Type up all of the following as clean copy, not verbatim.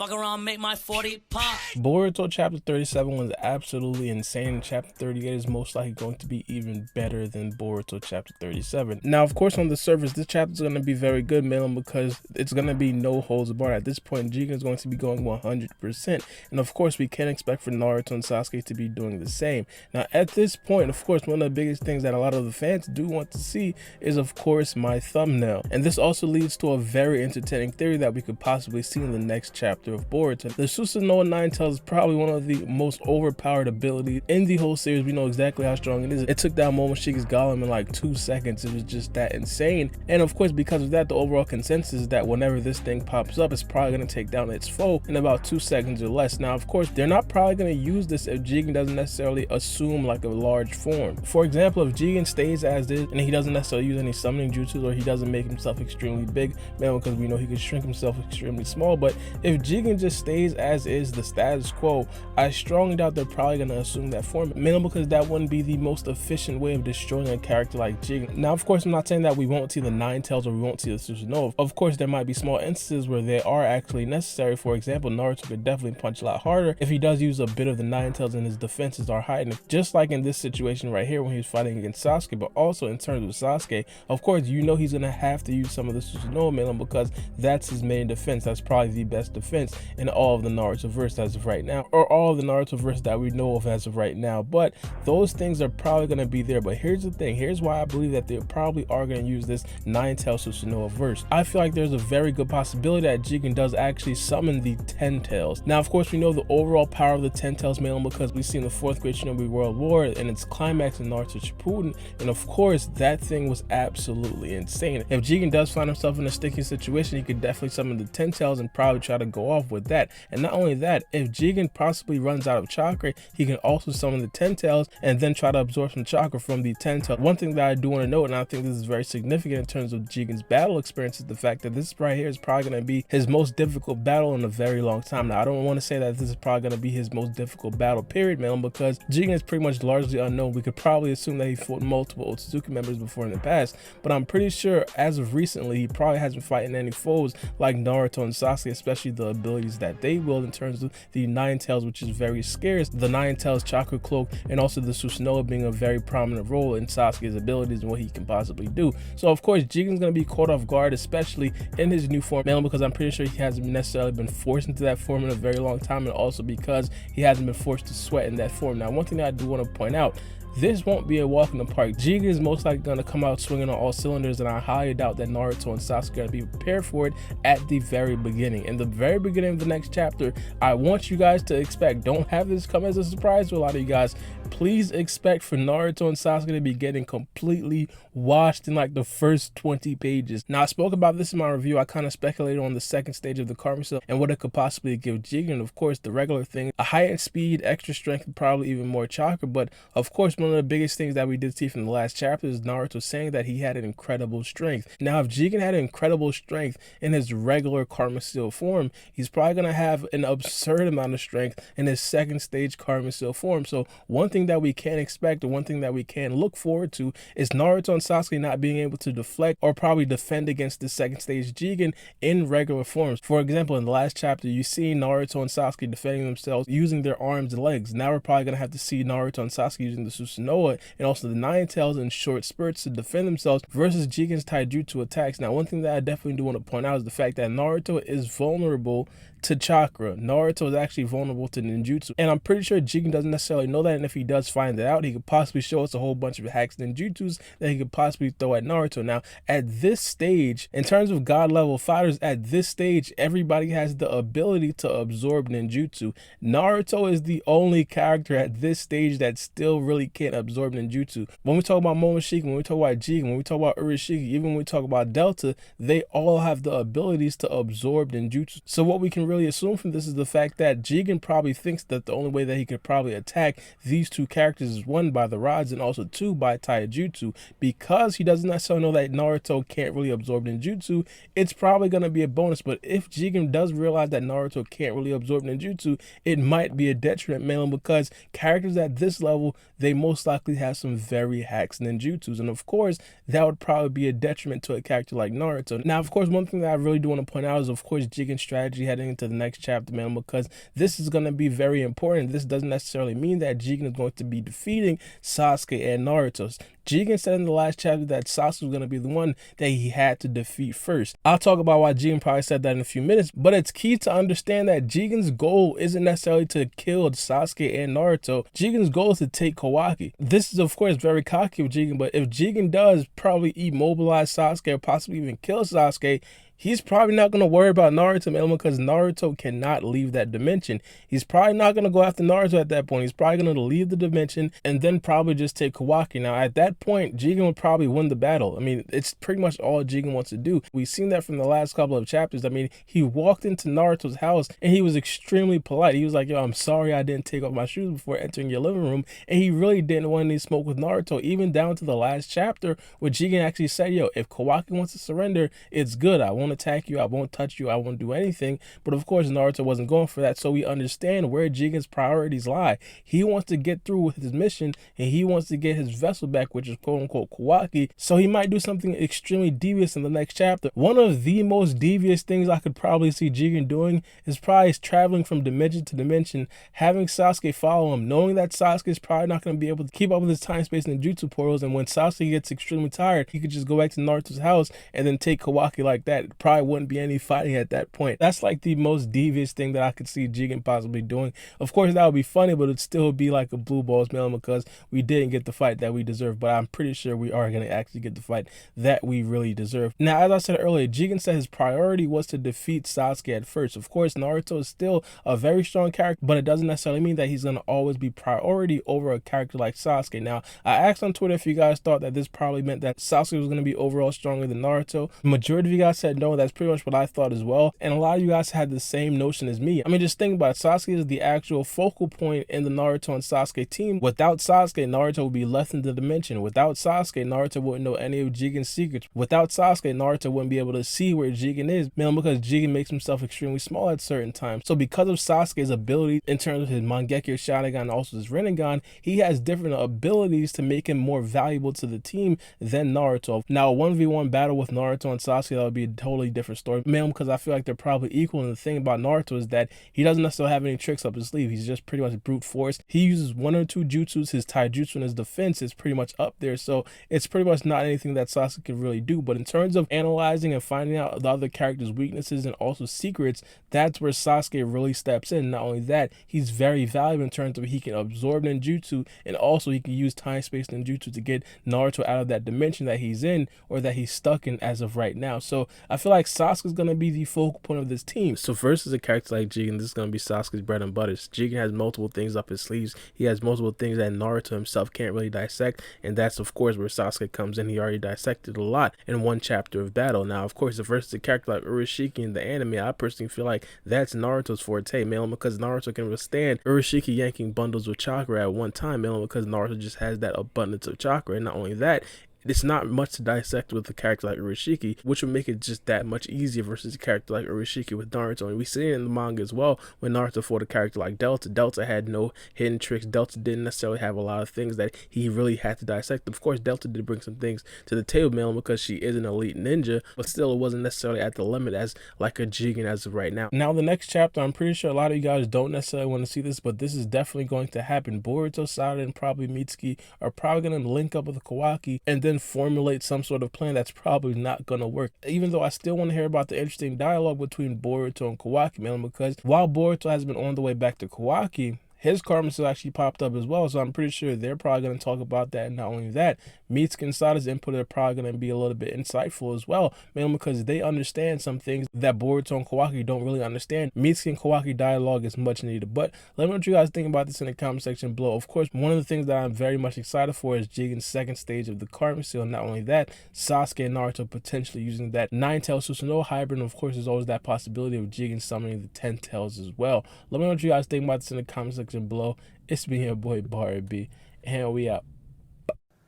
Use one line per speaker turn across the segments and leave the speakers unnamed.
Fuck around, make my 40 pop.
Boruto chapter 37 was absolutely insane. Chapter 38 is most likely going to be even better than Boruto chapter 37. Now, of course, on the surface, this chapter is going to be very good, mainly because it's going to be no holds barred. At this point, Jigen is going to be going 100%. And of course, we can expect for Naruto and Sasuke to be doing the same. Now, at this point, of course, one of the biggest things that a lot of the fans do want to see is, of course, my thumbnail. And this also leads to a very entertaining theory that we could possibly see in the next chapter of Boruto. The Susanoo 9 Tails is probably one of the most overpowered abilities in the whole series. We know exactly how strong it is. It took down Momoshiki's Golem in like 2 seconds. It was just that insane. And of course, because of that, the overall consensus is that whenever this thing pops up, it's probably going to take down its foe in about 2 seconds or less. Now, of course, they're not probably going to use this if Jigen doesn't necessarily assume like a large form. For example, if Jigen stays as is and he doesn't necessarily use any summoning jutsus, or he doesn't make himself extremely big, man, because we know he can shrink himself extremely small. But if Jigen just stays as is, the status quo, I strongly doubt they're probably going to assume that form, mainly because that wouldn't be the most efficient way of destroying a character like Jigen. Now, of course, I'm not saying that we won't see the 9 Tails or we won't see the Susanoo. Of course, there might be small instances where they are actually necessary. For example, Naruto could definitely punch a lot harder if he does use a bit of the 9 Tails and his defenses are heightened, just like in this situation right here when he was fighting against Sasuke. But also in terms of Sasuke, of course, you know he's going to have to use some of the Susanoo mainly because that's his main defense. That's probably the best defense in all of the Naruto verse as of right now, or all of the Naruto verse that we know of as of right now. But those things are probably going to be there. But here's the thing, here's why I believe that they probably are going to use this 9 Tails Susanoo verse. I feel like there's a very good possibility that Jigen does actually summon the 10 Tails. Now, of course, we know the overall power of the 10 Tails mainly because we've seen the 4th Great Shinobi World War and its climax in Naruto Shippuden, and of course that thing was absolutely insane. If Jigen does find himself in a sticky situation, he could definitely summon the 10 Tails and probably try to go off with that. And not only that, if Jigen possibly runs out of chakra, he can also summon the 10 Tails and then try to absorb some chakra from the 10 Tails. One thing that I do want to note, and I think this is very significant in terms of Jigen's battle experience, is the fact that this right here is probably going to be his most difficult battle in a very long time. Now, I don't want to say that this is probably going to be his most difficult battle period, man, because Jigen is pretty much largely unknown. We could probably assume that he fought multiple Otsutsuki members before in the past, but I'm pretty sure as of recently he probably hasn't fighting any foes like Naruto and Sasuke, especially the abilities that they wield in terms of the 9 Tails, which is very scarce, the 9 Tails chakra cloak, and also the Susanoo being a very prominent role in Sasuke's abilities and what he can possibly do. So of course Jigen's going to be caught off guard, especially in his new form, mainly because I'm pretty sure he hasn't necessarily been forced into that form in a very long time, and also because he hasn't been forced to sweat in that form. Now, one thing that I do want to point out, this won't be a walk in the park. Jigen is most likely going to come out swinging on all cylinders, and I highly doubt that Naruto and Sasuke are going to be prepared for it at the very beginning. In the very beginning of the next chapter, I want you guys to expect, don't have this come as a surprise to a lot of you guys, please expect for Naruto and Sasuke to be getting completely washed in like the first 20 pages. Now, I spoke about this in my review. I kind of speculated on the 2nd stage of the Karma Seal and what it could possibly give Jigen. Of course, the regular thing, a heightened speed, extra strength, and probably even more chakra. But of course, one of the biggest things that we did see from the last chapter is Naruto saying that he had an incredible strength. Now, if Jigen had incredible strength in his regular Karma Seal form, he's probably going to have an absurd amount of strength in his 2nd stage Karma Seal form. So one thing that we can expect, or one thing that we can look forward to, is Naruto and Sasuke not being able to deflect or probably defend against the 2nd stage Jigen in regular forms. For example, in the last chapter, you see Naruto and Sasuke defending themselves using their arms and legs. Now we're probably going to have to see Naruto and Sasuke using the Susanoo and also the 9 Tails in short spurts to defend themselves versus Jigen's taijutsu attacks. Now, one thing that I definitely do want to point out is the fact that Naruto is vulnerable to chakra. Naruto is actually vulnerable to ninjutsu, and I'm pretty sure Jigen doesn't necessarily know that, and if he does find it out, he could possibly show us a whole bunch of hacks ninjutsus that he could possibly throw at Naruto. Now, at this stage, in terms of god level fighters, at this stage, everybody has the ability to absorb ninjutsu. Naruto is the only character at this stage that still really can't absorb ninjutsu. When we talk about Momoshiki, when we talk about Jigen, when we talk about Urashiki, even when we talk about Delta, they all have the abilities to absorb ninjutsu. So what we can really assume from this is the fact that Jigen probably thinks that the only way that he could probably attack these two characters is 1, by the rods, and also 2, by taijutsu. Because he doesn't necessarily know that Naruto can't really absorb ninjutsu, it's probably going to be a bonus. But if Jigen does realize that Naruto can't really absorb ninjutsu, it might be a detriment, mainly because characters at this level, they most likely have some very hacks ninjutsus, and of course that would probably be a detriment to a character like Naruto. Now, of course, one thing that I really do want to point out is, of course, Jigen's strategy heading into into the next chapter, man, because this is going to be very important. This doesn't necessarily mean that Jigen is going to be defeating Sasuke and Naruto. Jigen said in the last chapter that Sasuke was going to be the one that he had to defeat first. I'll talk about why Jigen probably said that in a few minutes, but it's key to understand that Jigen's goal isn't necessarily to kill Sasuke and Naruto. Jigen's goal is to take Kawaki. This is, of course, very cocky of Jigen, but if Jigen does probably immobilize Sasuke or possibly even kill Sasuke, he's probably not going to worry about Naruto, man, because Naruto cannot leave that dimension. He's probably not going to go after Naruto at that point. He's probably going to leave the dimension and then probably just take Kawaki. Now, at that point, Jigen would probably win the battle. I mean, it's pretty much all Jigen wants to do. We've seen that from the last couple of chapters. I mean, he walked into Naruto's house and he was extremely polite. He was like, yo, I'm sorry I didn't take off my shoes before entering your living room. And he really didn't want any smoke with Naruto, even down to the last chapter where Jigen actually said, yo, if Kawaki wants to surrender, it's good. I won't attack you, I won't touch you, I won't do anything. But of course Naruto wasn't going for that, so we understand where Jigen's priorities lie. He wants to get through with his mission and he wants to get his vessel back, which is quote unquote Kawaki. So he might do something extremely devious in the next chapter. One of the most devious things I could probably see Jigen doing is probably traveling from dimension to dimension, having Sasuke follow him, knowing that Sasuke is probably not going to be able to keep up with his time, space, and jutsu portals, and when Sasuke gets extremely tired, he could just go back to Naruto's house and then take Kawaki like that. It probably wouldn't be any fighting at that point. That's like the most devious thing that I could see Jigen possibly doing. Of course, that would be funny, but it'd still be like a blue balls melon because we didn't get the fight that we deserve, but I'm pretty sure we are going to actually get the fight that we really deserve. Now, as I said earlier, Jigen said his priority was to defeat Sasuke at first. Of course, Naruto is still a very strong character, but it doesn't necessarily mean that he's going to always be priority over a character like Sasuke. Now, I asked on Twitter if you guys thought that this probably meant that Sasuke was going to be overall stronger than Naruto. The majority of you guys said no. That's pretty much what I thought as well, and a lot of you guys had the same notion as me. I mean, just think about it. Sasuke is the actual focal point in the Naruto and Sasuke team. Without Sasuke, Naruto would be left in the dimension. Without Sasuke, Naruto wouldn't know any of Jigen's secrets. Without Sasuke, Naruto wouldn't be able to see where Jigen is, man, because Jigen makes himself extremely small at certain times. So because of Sasuke's ability in terms of his Mangekyo Sharingan and also his Rinnegan, he has different abilities to make him more valuable to the team than Naruto. Now, a 1v1 battle with Naruto and Sasuke, that would be a totally different story, man, because I feel like they're probably equal. And the thing about Naruto is that he doesn't necessarily have any tricks up his sleeve. He's just pretty much brute force. He uses one or two jutsus. His taijutsu and his defense is pretty much up there, so it's pretty much not anything that Sasuke can really do. But in terms of analyzing and finding out the other characters' weaknesses and also secrets, that's where Sasuke really steps in. Not only that, he's very valuable in terms of he can absorb ninjutsu, and also he can use time, space, ninjutsu to get Naruto out of that dimension that he's in or that he's stuck in as of right now. So I feel like Sasuke's going to be the focal point of this team. So versus a character like Jigen, this is going to be Sasuke's bread and butter. Jigen has multiple things up his sleeves. He has multiple things that Naruto himself can't really dissect, and that's of course where Sasuke comes in. He already dissected a lot in one chapter of battle. Now, of course, versus a character like Urashiki in the anime, I personally feel like that's Naruto's forte, mainly because Naruto can withstand Urashiki yanking bundles of chakra at one time, mainly because Naruto just has that abundance of chakra. And not only that, it's not much to dissect with a character like Urashiki, which would make it just that much easier versus a character like Urashiki with Naruto. And we see it in the manga as well when Naruto fought a character like Delta. Delta had no hidden tricks. Delta didn't necessarily have a lot of things that he really had to dissect. Of course, Delta did bring some things to the table, mainly because she is an elite ninja, but still it wasn't necessarily at the limit as like a Jigen as of right now. Now, the next chapter, I'm pretty sure a lot of you guys don't necessarily want to see this, but this is definitely going to happen. Boruto, Sada, and probably Mitsuki are probably going to link up with Kawaki and then formulate some sort of plan that's probably not going to work. Even though I still want to hear about the interesting dialogue between Boruto and Kawaki, man, because while Boruto has been on the way back to Kawaki, his karma still actually popped up as well, so I'm pretty sure they're probably going to talk about that. And not only that, Mitsuki and Sada's input are probably going to be a little bit insightful as well, mainly because they understand some things that Boruto and Kawaki don't really understand. Mitsuki and Kawaki dialogue is much needed, but let me know what you guys think about this in the comment section below. Of course, one of the things that I'm very much excited for is Jigen's second stage of the karma seal. Not only that, Sasuke and Naruto potentially using that 9-tail Susanoo hybrid, and of course there's always that possibility of Jigen summoning the 10 tails as well. Let me know what you guys think about this in the comment section below. It's me, your boy Barbie, and we out.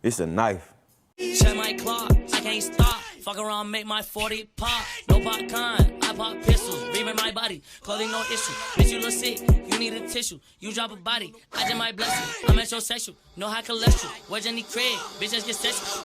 It's a knife.
Check my clock, I can't stop. Fuck around, make my 40 pop. No popcorn, I pop pistols. Reaming my body, clothing no issue. Bitch, you look sick, you need a tissue. You drop a body, I just might bless you. I'm metrosexual, no high cholesterol. Where's Jenny Craig? Bitch, let's get sexual.